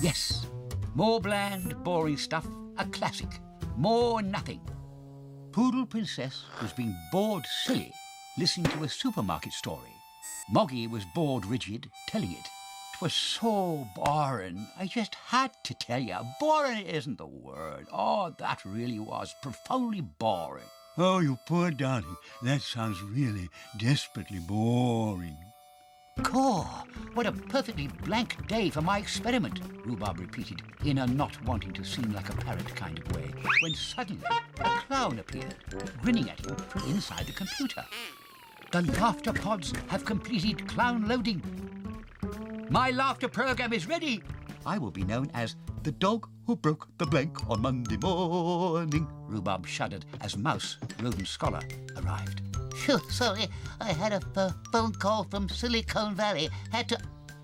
Yes, more bland, boring stuff, a classic. More nothing. Poodle Princess was being bored silly listening to a supermarket story. Moggy was bored rigid telling it. 'Twas so boring, I just had to tell you. Boring isn't the word. Oh, that really was profoundly boring. Oh, you poor darling. That sounds really desperately boring. Caw, what a perfectly blank day for my experiment, Rhubarb repeated, in a not wanting to seem like a parrot kind of way, when suddenly a clown appeared, grinning at him from inside the computer. The laughter pods have completed clown loading. My laughter program is ready. I will be known as the dog who broke the blank on Monday morning. Rhubarb shuddered as Mouse, rodent scholar, arrived. Phew, sorry, I had a phone call from Silicon Valley. Had to...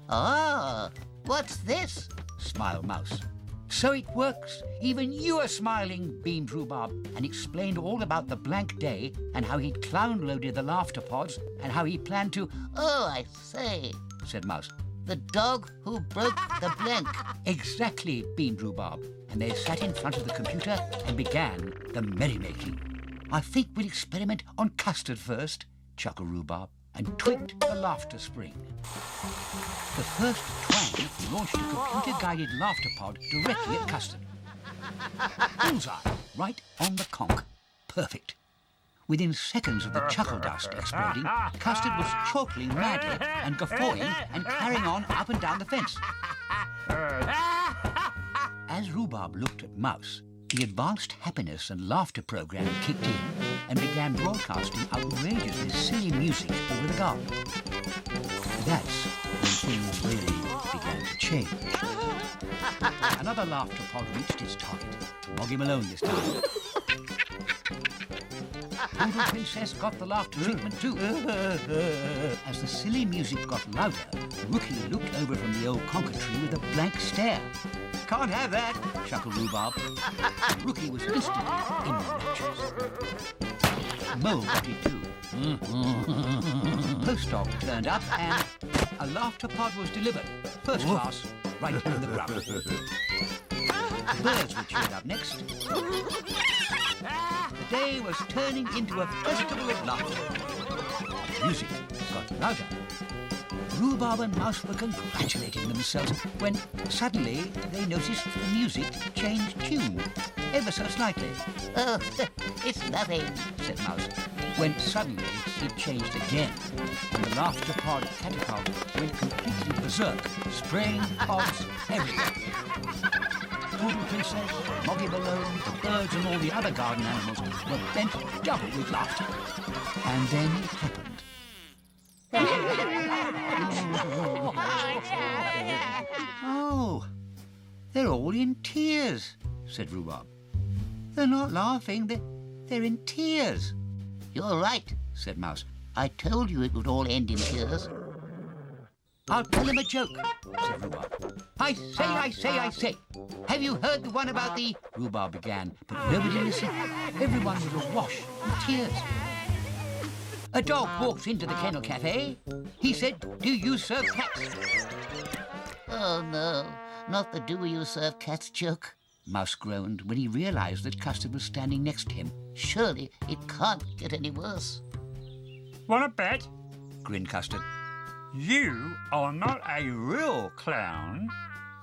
Oh, what's this? Smiled Mouse. So it works. Even you are smiling, beamed Rhubarb, and explained all about the blank day and how he'd clown-loaded the laughter pods and how he planned to... Oh, I say, said Mouse. The dog who broke the blank. Exactly, beamed Rhubarb, and they sat in front of the computer and began the merrymaking. I think we'll experiment on custard first, chuckled Rhubarb, and tweaked the laughter spring. The first twang launched a computer-guided laughter pod directly at Custard. Bullseye, right on the conch. Perfect. Within seconds of the chuckle dust exploding, Custard was chortling madly and guffawing and carrying on up and down the fence. As Rhubarb looked at Mouse, the advanced happiness and laughter program kicked in and began broadcasting outrageously silly music over the garden. That's when things really began to change. Another laughter pod reached its target. Moggy Malone this time. Poodle Princess got the laughter treatment too. As the silly music got louder, Rookie looked over from the old conker tree with a blank stare. Can't have that, chuckled Rhubarb. Rookie was instantly in raptures. Mole got it too. Post dog turned up and a laughter pod was delivered. First class, right in the grub. Birds were cheered up next. The day was turning into a festival of laughter. The music got louder. Rhubarb and Mouse were congratulating themselves when suddenly they noticed the music changed tune, ever so slightly. Oh, it's nothing, said Mouse, when suddenly it changed again, and the laughter pod catapult went completely berserk, spraying pods everywhere. Poodle Princess, Moggy Malone, the birds and all the other garden animals were bent double with laughter. And then it happened. Oh, they're all in tears, said Rhubarb. They're not laughing, they're in tears. You're right, said Mouse. I told you it would all end in tears. I'll tell him a joke, said Rhubarb. I say. Have you heard the one about the... Rhubarb began, but nobody listened. Everyone was awash in tears. A dog walked into the kennel cafe. He said, do you serve cats? Oh, no, not the do you serve cats joke. Mouse groaned when he realised that Custard was standing next to him. Surely it can't get any worse. Want a bet? Grinned Custard. You are not a real clown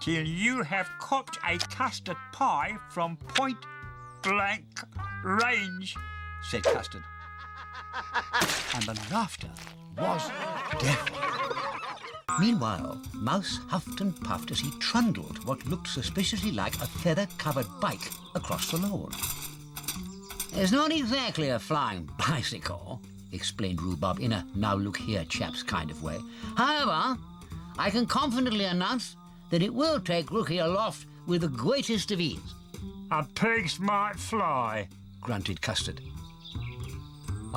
till you have copped a custard pie from point blank range, said Custard. And the laughter was deafening. Meanwhile, Mouse huffed and puffed as he trundled what looked suspiciously like a feather-covered bike across the lawn. It's not exactly a flying bicycle, explained Rhubarb in a now-look-here chaps kind of way. However, I can confidently announce that it will take Rookie aloft with the greatest of ease. A pigs might fly, grunted Custard.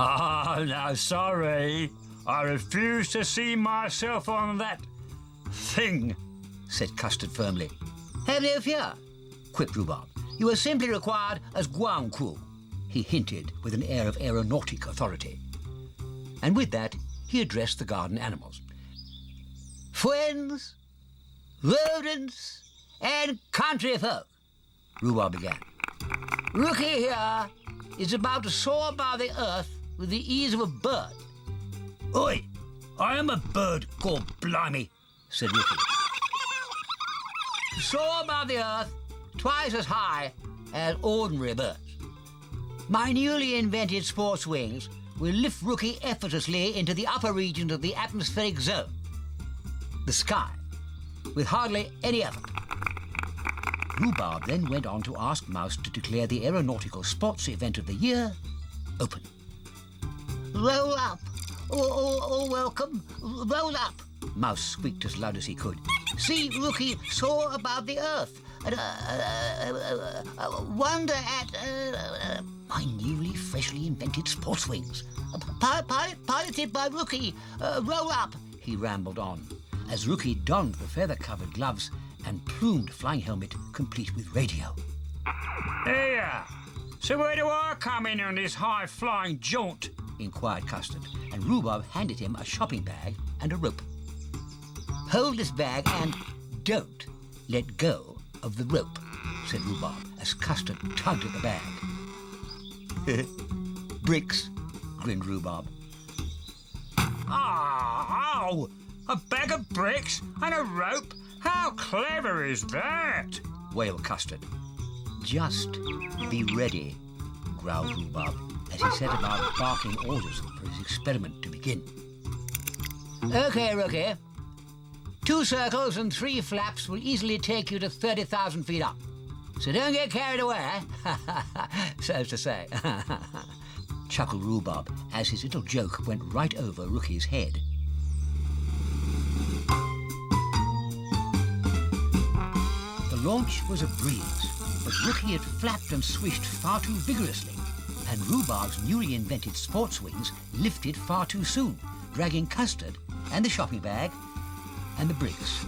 Ah, no, sorry. I refuse to see myself on that thing, said Custard firmly. Have no fear, quipped Rhubarb. You are simply required as ground crew, he hinted with an air of aeronautic authority. And with that, he addressed the garden animals. Friends, rodents, and country folk, Roobarb began. Rookie here is about to soar above the earth with the ease of a bird. Oi, I am a bird, God blimey, said Rookie. Soar above the earth twice as high as ordinary birds. My newly invented sports wings will lift Rookie effortlessly into the upper regions of the atmospheric zone, the sky, with hardly any effort. Roobarb then went on to ask Mouse to declare the aeronautical sports event of the year open. Roll up. All welcome. Roll up. Mouse squeaked as loud as he could. See Rookie soar above the earth. Wonder at My newly freshly invented sports wings. piloted by Rookie. Roll up. He rambled on, as Rookie donned the feather-covered gloves and plumed flying helmet complete with radio. Here, so where do I come in on this high-flying jaunt? Inquired Custard, and Roobarb handed him a shopping bag and a rope. Hold this bag and don't let go of the rope, said Roobarb, as Custard tugged at the bag. Bricks, grinned Roobarb. Oh, a bag of bricks and a rope? How clever is that? Wailed Custard. Just be ready, growled Roobarb, as he set about barking orders for his experiment to begin. OK, Rookie. 2 circles and 3 flaps will easily take you to 30,000 feet up. So don't get carried away, so as to say. Chuckled Roobarb, as his little joke went right over Rookie's head. The launch was a breeze, but Rookie had flapped and swished far too vigorously, and Rhubarb's newly invented sports wings lifted far too soon, dragging Custard and the shopping bag and the bricks.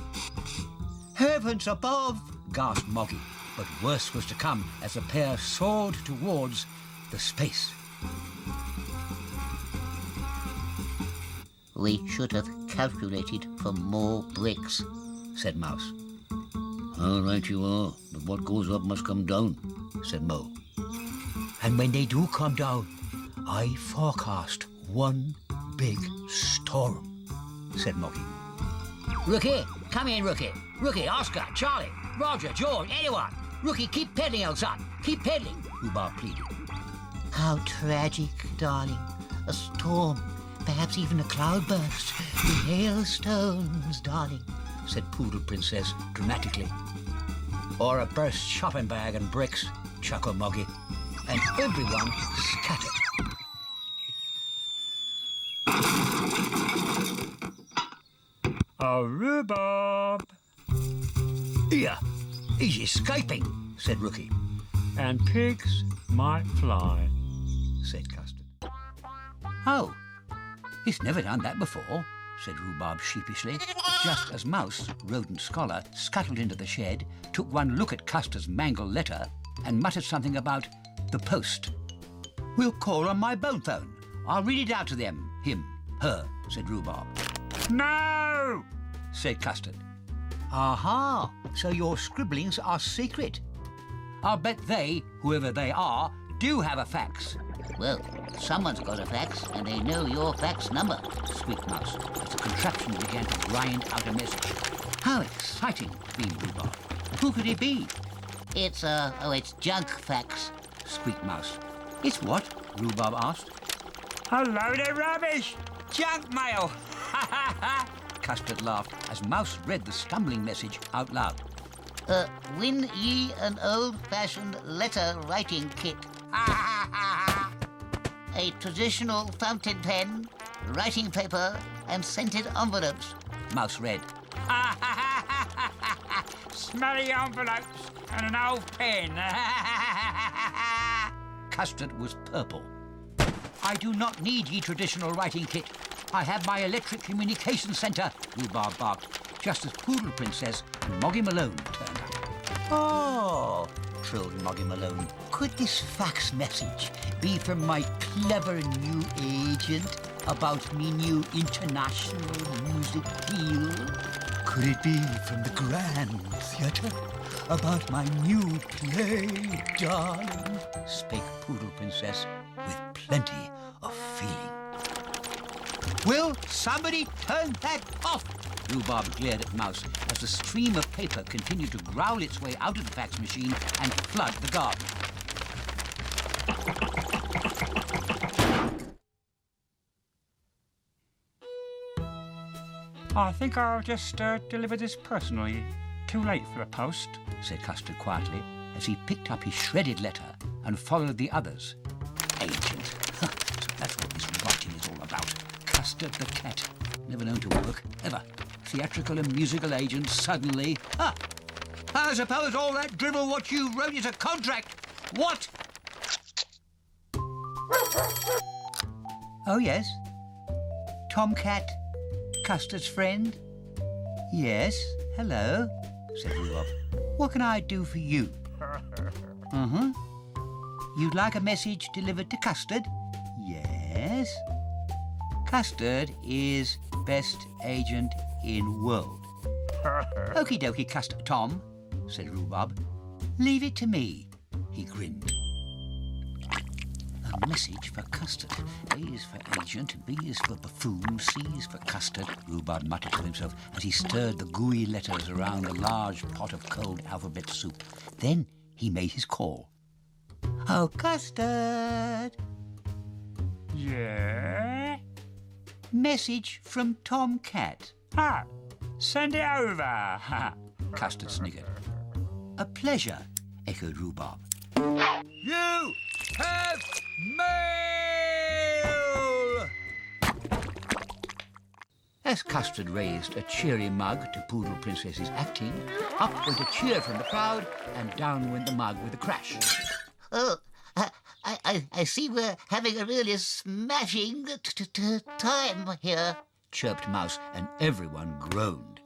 Heavens above, gasped Moggy, but worse was to come as the pair soared towards the space. We should have calculated for more bricks, said Mouse. All right you are, but what goes up must come down, said Mo. And when they do come down, I forecast one big storm, said Moggy. Rookie, come in, Rookie. Rookie, Oscar, Charlie, Roger, George, anyone. Rookie, keep peddling, old son. Keep peddling, Rhubarb pleaded. How tragic, darling. A storm, perhaps even a cloudburst. The hailstones, darling, said Poodle Princess dramatically. Or a burst shopping bag and bricks, chuckled Moggy. And everyone scattered. Oh, Rhubarb. Here, he's escaping, said Rookie. And pigs might fly, said Custard. Oh, he's never done that before, said Rhubarb sheepishly, just as Mouse, rodent scholar, scuttled into the shed, took one look at Custard's mangled letter, and muttered something about the post. We'll call on my bone phone. I'll read it out to them. Him, her, said Rhubarb. No, said Custard. Aha, so your scribblings are secret. I'll bet they, whoever they are, do have a fax. Well, someone's got a fax, and they know your fax number, squeaked Mouse, as the contraption began to grind out a message. How exciting, beamed Rhubarb. Who could it be? It's junk fax, squeaked Mouse. It's what? Rhubarb asked. a load of rubbish. Junk mail. Ha ha ha. Custard laughed as Mouse read the stumbling message out loud. Win ye an old-fashioned letter-writing kit. A traditional fountain pen, writing paper, and scented envelopes. Mouse read. Smelly envelopes and an old pen. Custard was purple. I do not need ye traditional writing kit. I have my electric communication centre, Rhubarb barked, just as Poodle Princess and Moggy Malone turned up. Oh, trilled Moggy Malone, could this fax message be from my clever new agent about me new international music deal? Could it be from the Grand Theatre about my new play, darling, spake Poodle Princess with plenty of feeling. Will somebody turn that off? Rhubarb glared at Mouse as the stream of paper continued to growl its way out of the fax machine and flood the garden. I think I'll just deliver this personally. Too late for the post, said Custard quietly as he picked up his shredded letter and followed the others. Agent. So that's what this writing is all about. Custard the cat. Never known to work, ever. Theatrical and musical agent suddenly... I suppose all that drivel what you wrote is a contract. What? Oh, yes. Tomcat. Custard's friend? Yes, hello, said Rhubarb. What can I do for you? You'd like a message delivered to Custard? Yes. Custard is best agent in world. Okie dokie, Custard Tom, said Rhubarb. Leave it to me, he grinned. A message for Custard. A is for agent, B is for buffoon, C is for Custard, Rhubarb muttered to himself as he stirred the gooey letters around a large pot of cold alphabet soup. Then he made his call. Oh, Custard! Yeah? Message from Tomcat. Send it over. Custard sniggered. A pleasure, echoed Rhubarb. You have mail! As Custard raised a cheery mug to Poodle Princess's acting, up went a cheer from the crowd, and down went the mug with a crash. Oh, I see we're having a really smashing time here, chirped Mouse, and everyone groaned.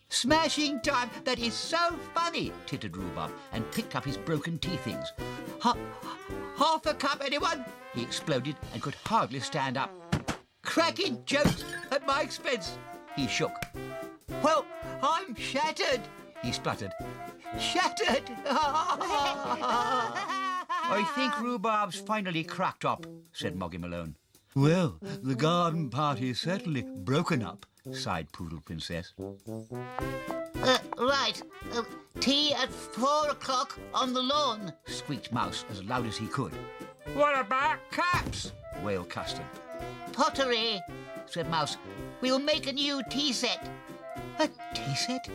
Smashing time! That is so funny, tittered Rhubarb, and picked up his broken tea things. Half a cup, anyone? He exploded and could hardly stand up. Cracking jokes at my expense, he shook. Well, I'm shattered, he spluttered. Shattered! I think Rhubarb's finally cracked up, said Moggy Malone. Well, the garden party's certainly broken up, sighed Poodle Princess. Right. Tea at 4 o'clock on the lawn, squeaked Mouse as loud as he could. What about caps? Wailed Custard. Pottery, said Mouse. We'll make a new tea set. A tea set?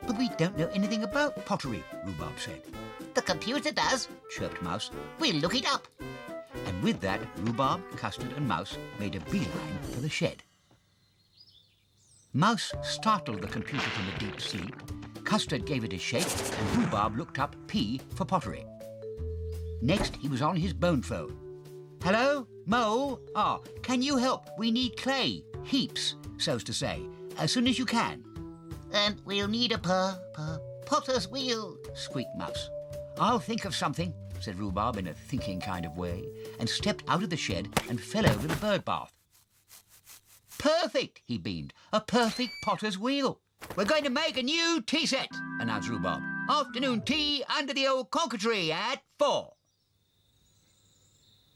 But we don't know anything about pottery, Rhubarb said. The computer does, chirped Mouse. We'll look it up. And with that, Rhubarb, Custard and Mouse made a beeline for the shed. Mouse startled the computer from a deep sleep. Custard gave it a shake, and Rhubarb looked up P for pottery. Next, he was on his bone phone. Hello? Mole? Can you help? We need clay. Heaps, so's to say. As soon as you can. And we'll need a potter's wheel, squeaked Mouse. I'll think of something, said Rhubarb in a thinking kind of way, and stepped out of the shed and fell over the bird bath. Perfect, he beamed. A perfect potter's wheel. We're going to make a new tea set, announced Rhubarb. Afternoon tea under the old conker tree at 4.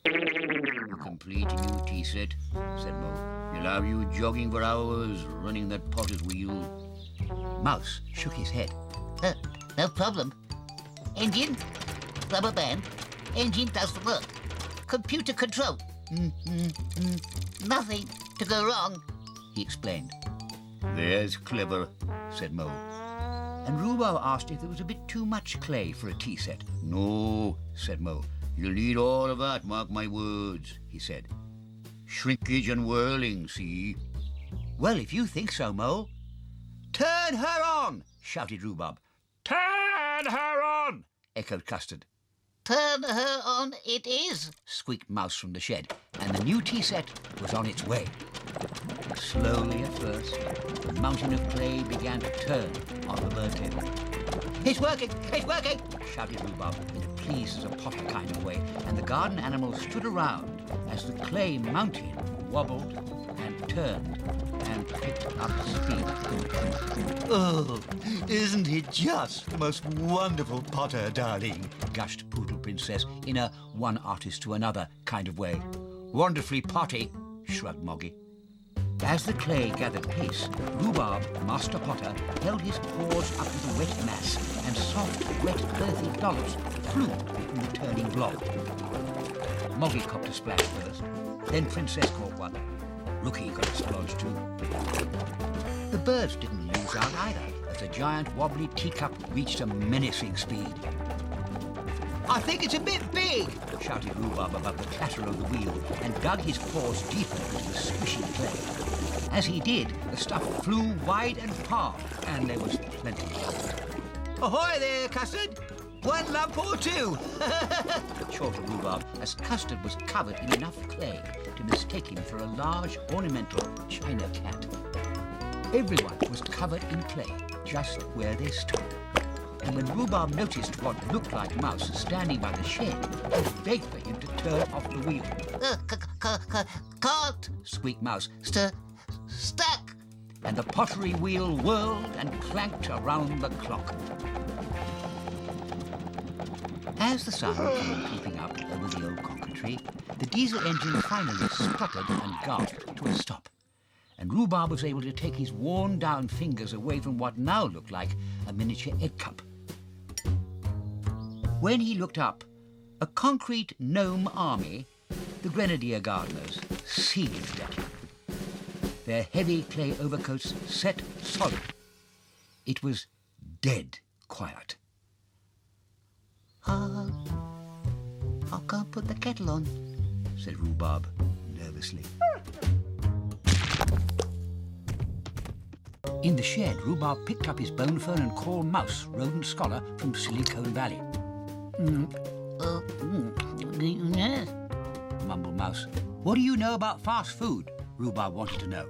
A complete new tea set, said Mo. You'll have you jogging for hours, running that potter's wheel. Mouse shook his head. No problem. Engine, rubber band, engine does the work. Computer control. Nothing to go wrong, he explained. There's clever, said Mo. And Rhubarb asked if there was a bit too much clay for a tea set. No, said Mo. You'll need all of that, mark my words, he said. Shrinkage and whirling, see? Well, if you think so, Mo. Turn her on, shouted Rhubarb. Turn her on, echoed Custard. Turn her on it is, squeaked Mouse from the shed, and the new tea set was on its way. Slowly at first, the mountain of clay began to turn on the bird table. It's working, shouted Rhubarb in a pleased as a potter kind of way, and the garden animals stood around as the clay mountain wobbled and turned and picked up speed. Oh, isn't he just the most wonderful potter, darling? Gushed Poodle Princess in a one artist to another kind of way. Wonderfully potty, shrugged Moggy. As the clay gathered pace, Rhubarb, Master Potter, held his paws up to the wet mass, and soft, wet, earthy dollops flew from the turning blob. Moggy copped a splash first, then Princess caught one. Rookie got a splodge too. The birds didn't lose out either, as the giant wobbly teacup reached a menacing speed. "I think it's a bit big," shouted Rhubarb above the clatter of the wheel, and dug his paws deeper into the squishy clay. As he did, the stuff flew wide and far, and there was plenty of it. "Ahoy there, Custard! One lump or two?" chortled Rhubarb, as Custard was covered in enough clay to mistake him for a large ornamental china cat. Everyone was covered in clay, just where they stood. And when Rhubarb noticed what looked like Mouse standing by the shed, he begged for him to turn off the wheel. Can't. Squeaked Mouse, Stuck. and the pottery wheel whirled and clanked around the clock. As the sun came creeping up over the old cockatoo, the diesel engine finally spluttered and gasped to a stop, and Rhubarb was able to take his worn-down fingers away from what now looked like a miniature egg cup. When he looked up, a concrete gnome army, the Grenadier Gardeners, seethed at him. Their heavy clay overcoats set solid. It was dead quiet. I'll go and put the kettle on, said Rhubarb nervously. In the shed, Rhubarb picked up his bone fern and called Mouse, rodent scholar from Silicon Valley. Mumbled Mouse. "What do you know about fast food?" Rhubarb wanted to know.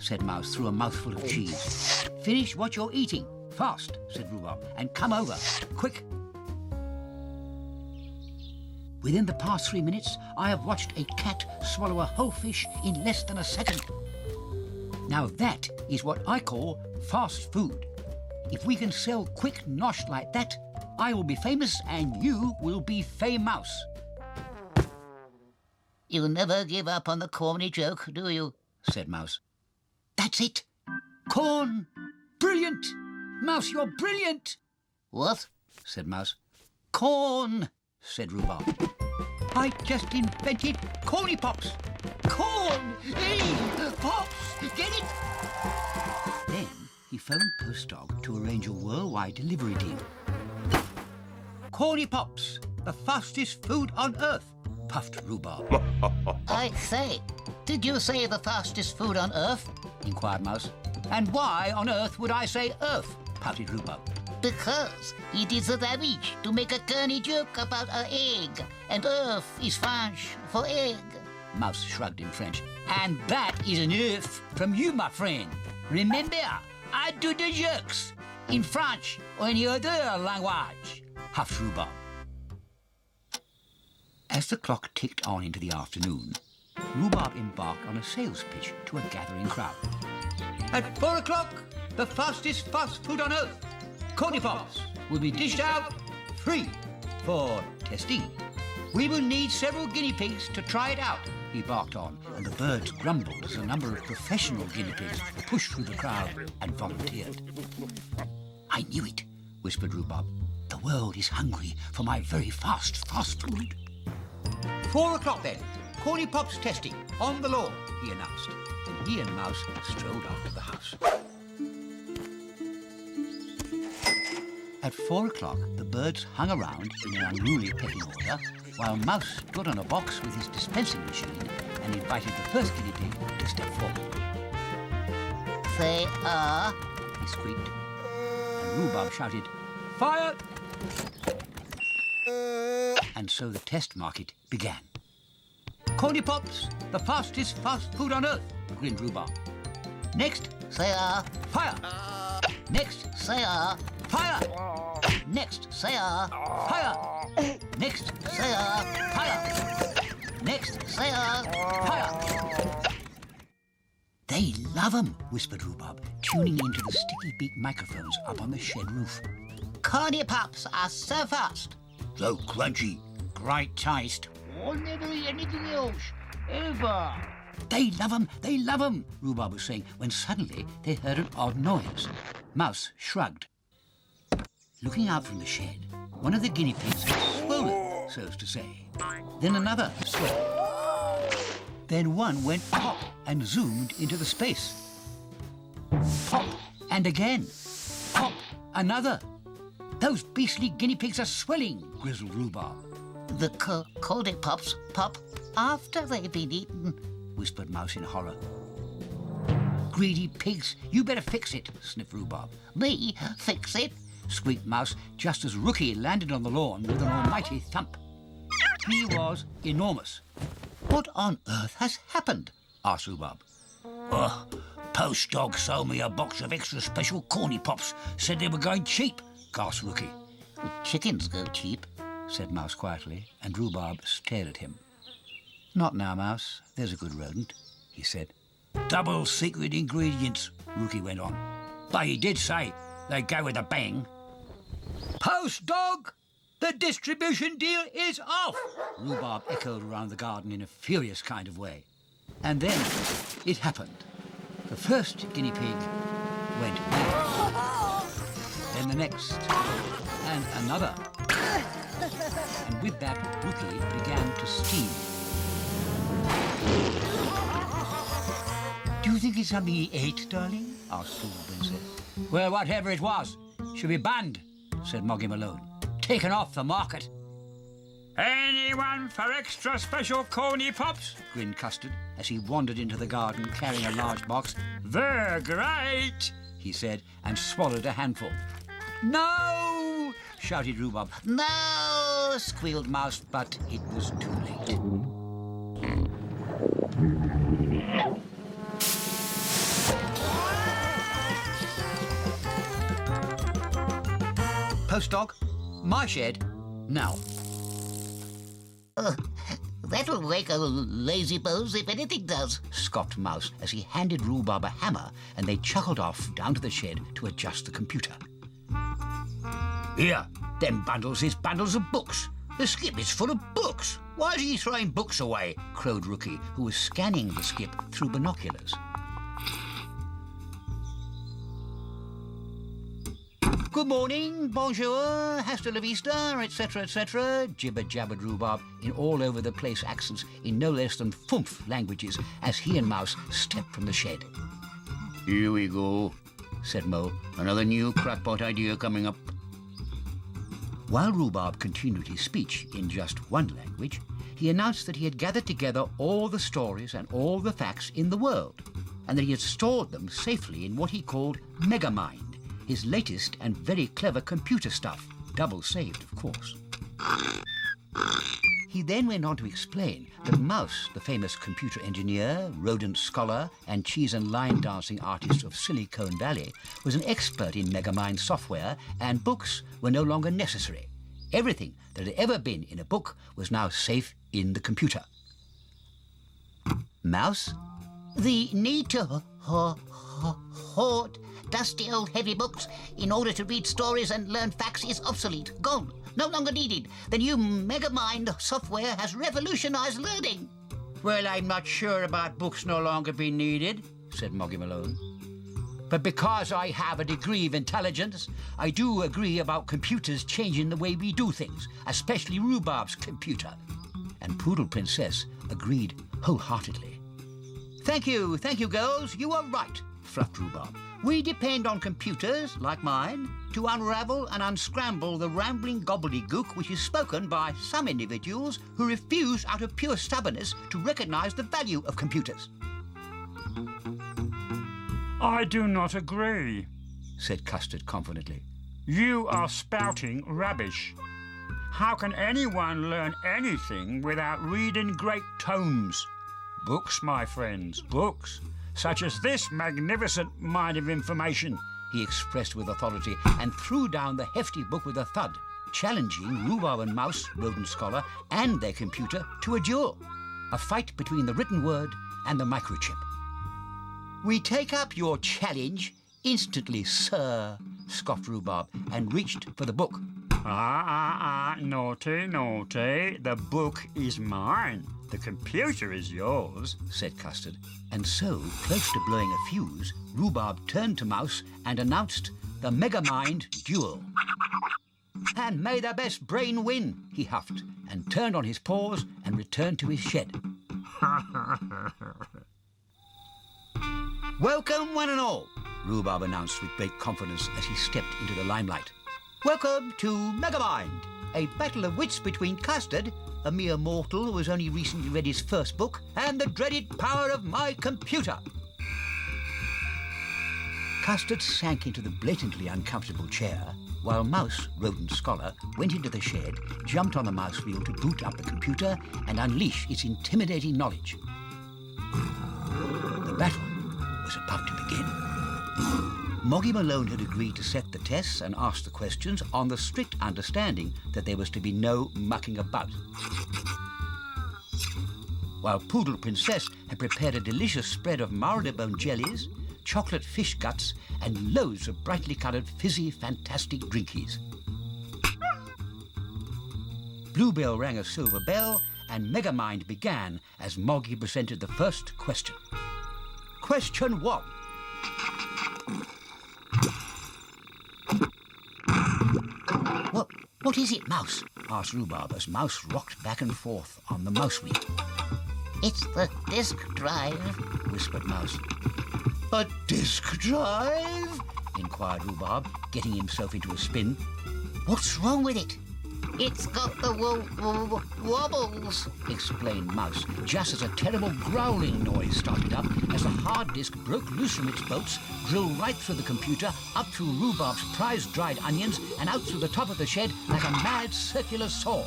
Said Mouse through a mouthful of cheese. "Finish what you're eating. Fast," said Rhubarb, "and come over. Quick." Within the past 3 minutes, I have watched a cat swallow a whole fish in less than a second. Now that is what I call fast food. If we can sell quick nosh like that, I will be famous and you will be famous. You'll never give up on the corny joke, do you? Said Mouse. That's it. Corn. Brilliant. Mouse, you're brilliant. What? Said Mouse. Corn, said Rhubarb. I just invented corny pops. Corn! Hey, pops! Get it? Then he phoned Post Dog to arrange a worldwide delivery deal. Corny pops, the fastest food on earth, puffed Rhubarb. I say, did you say the fastest food on earth? Inquired Mouse. And why on earth would I say earth? Pouted Rhubarb. Because he did the damage to make a corny joke about an egg, and earth is French for egg. Mouse shrugged in French. And that is an earth from you, my friend. Remember, I do the jokes in French or any other language, huffed Rhubarb. As the clock ticked on into the afternoon, Rhubarb embarked on a sales pitch to a gathering crowd. At 4 o'clock, the fastest fast food on earth, Corny Pops, will be dished out free for testing. We will need several guinea pigs to try it out, he barked on, and the birds grumbled as a number of professional guinea pigs pushed through the crowd and volunteered. I knew it, whispered Rhubarb. The world is hungry for my very fast food. 4 o'clock then, Corny Pops testing, on the lawn, he announced. And he and Mouse strolled out to the house. At 4 o'clock, the birds hung around in an unruly pecking order, while Mouse stood on a box with his dispensing machine and invited the first guinea pig to step forward. They are, he squeaked. And Rhubarb shouted, Fire! And so the test market began. Corny Pops, the fastest fast food on earth, grinned Rhubarb. Next, they are, fire! Next, they are, fire! Next, they are, fire! Next, they are, fire! Next, they are. fire! love 'em, whispered Rhubarb, tuning into the sticky-beak microphones up on the shed roof. Corny pops are so fast. So crunchy. Great taste. I'll never eat anything else, ever. They love 'em, Rhubarb was saying, when suddenly they heard an odd noise. Mouse shrugged. Looking out from the shed, one of the guinea pigs had swollen, so as to say. Then another swelled. Then one went pop and zoomed into the space. Pop, and again. Pop, another. Those beastly guinea pigs are swelling, grizzled Rhubarb. The corny pops pop after they've been eaten, whispered Mouse in horror. Greedy pigs, you better fix it, sniffed Rhubarb. Me fix it. Squeaked Mouse just as Rookie landed on the lawn with an almighty thump. He was enormous. What on earth has happened? Asked Rhubarb. Post dog sold me a box of extra special corny pops. Said they were going cheap, gasped Rookie. Chickens go cheap, said Mouse quietly, and Rhubarb stared at him. Not now, Mouse. There's a good rodent, he said. Double secret ingredients, Rookie went on. But he did say they go with a bang. Post dog! The distribution deal is off! Rhubarb echoed around the garden in a furious kind of way. And then it happened. The first guinea pig went mad. Then the next, and another. And with that, Rookie began to steam. Do you think it's something he ate, darling? Asked Poodle Princess. Well, whatever it was, should be banned, said Moggy Malone. Taken off the market. Anyone for extra special corny pops? Grinned Custard as he wandered into the garden carrying a large box. They're great, he said, and swallowed a handful. No! Shouted Rhubarb. No! Squealed Mouse, but it was too late. Post dog, my shed, now. That'll wake a lazy bones if anything does, scoffed Mouse as he handed Rhubarb a hammer and they chuckled off down to the shed to adjust the computer. Here, them bundles is bundles of books. The skip is full of books. Why is he throwing books away? Crowed Rookie, who was scanning the skip through binoculars. Good morning, bonjour, hasta la vista, etc., jibber-jabbered Rhubarb in all-over-the-place accents in no less than 5 languages as he and Mouse stepped from the shed. Here we go, said Mole. Another new crackpot idea coming up. While Rhubarb continued his speech in just one language, he announced that he had gathered together all the stories and all the facts in the world, and that he had stored them safely in what he called Megamind, his latest and very clever computer stuff, double saved, of course. He then went on to explain that Mouse, the famous computer engineer, rodent scholar, and cheese and line dancing artist of Silicon Valley, was an expert in Megamind software, and books were no longer necessary. Everything that had ever been in a book was now safe in the computer. Mouse? The need to hoard dusty old heavy books in order to read stories and learn facts is obsolete, gone, no longer needed. The new Megamind software has revolutionized learning. Well, I'm not sure about books no longer being needed, said Moggy Malone. But because I have a degree of intelligence, I do agree about computers changing the way we do things, especially Rhubarb's computer. And Poodle Princess agreed wholeheartedly. Thank you, girls. You are right, fluffed Rhubarb. We depend on computers, like mine, to unravel and unscramble the rambling gobbledygook which is spoken by some individuals who refuse out of pure stubbornness to recognise the value of computers. I do not agree, said Custard confidently. You are spouting rubbish. How can anyone learn anything without reading great tomes? Books, my friends, books. Such as this magnificent mine of information, he expressed with authority, and threw down the hefty book with a thud, challenging Rhubarb and Mouse, rodent scholar, and their computer to a duel, a fight between the written word and the microchip. We take up your challenge instantly, sir, scoffed Rhubarb, and reached for the book. Naughty, naughty. The book is mine. The computer is yours, said Custard. And so, close to blowing a fuse, Rhubarb turned to Mouse and announced the Megamind duel. And may the best brain win, he huffed, and turned on his paws and returned to his shed. Welcome, one and all, Rhubarb announced with great confidence as he stepped into the limelight. Welcome to Megamind, a battle of wits between Custard, a mere mortal who has only recently read his first book, and the dreaded power of my computer. Custard sank into the blatantly uncomfortable chair, while Mouse, rodent scholar, went into the shed, jumped on the mouse wheel to boot up the computer and unleash its intimidating knowledge. The battle was about to begin. Moggy Malone had agreed to set the tests and ask the questions on the strict understanding that there was to be no mucking about. While Poodle Princess had prepared a delicious spread of marrowbone jellies, chocolate fish guts, and loads of brightly coloured fizzy fantastic drinkies. Bluebell rang a silver bell and Megamind began as Moggy presented the first question. Question 1. What is it, Mouse? Asked Rhubarb as Mouse rocked back and forth on the mouse wheel. It's the disk drive, whispered Mouse. A disk drive? Inquired Rhubarb, getting himself into a spin. What's wrong with it? It's got the wobbles, explained Mouse, just as a terrible growling noise started up as the hard disk broke loose from its bolts, drilled right through the computer, up through Rhubarb's prized dried onions, and out through the top of the shed like a mad circular saw.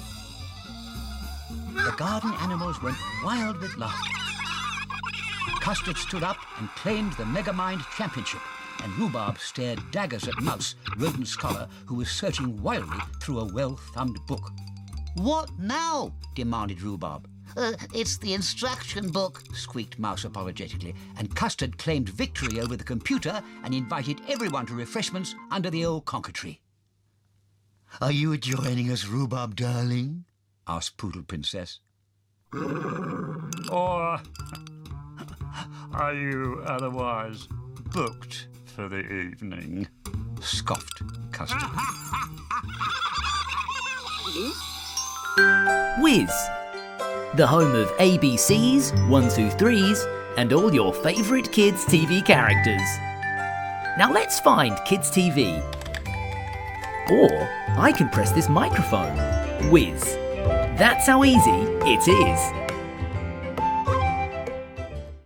The garden animals went wild with laughter. Custard stood up and claimed the Megamind championship, and Rhubarb stared daggers at Mouse, rodent scholar, who was searching wildly through a well-thumbed book. What now? Demanded Rhubarb. It's the instruction book, squeaked Mouse apologetically, and Custard claimed victory over the computer and invited everyone to refreshments under the old conker tree. Are you joining us, Rhubarb, darling? Asked Poodle Princess. Or are you otherwise booked for the evening? Scoffed Custard. Wizz, the home of ABCs, 1, 2, 3s, and all your favourite kids' TV characters. Now let's find kids' TV. Or I can press this microphone. Wizz. That's how easy it is.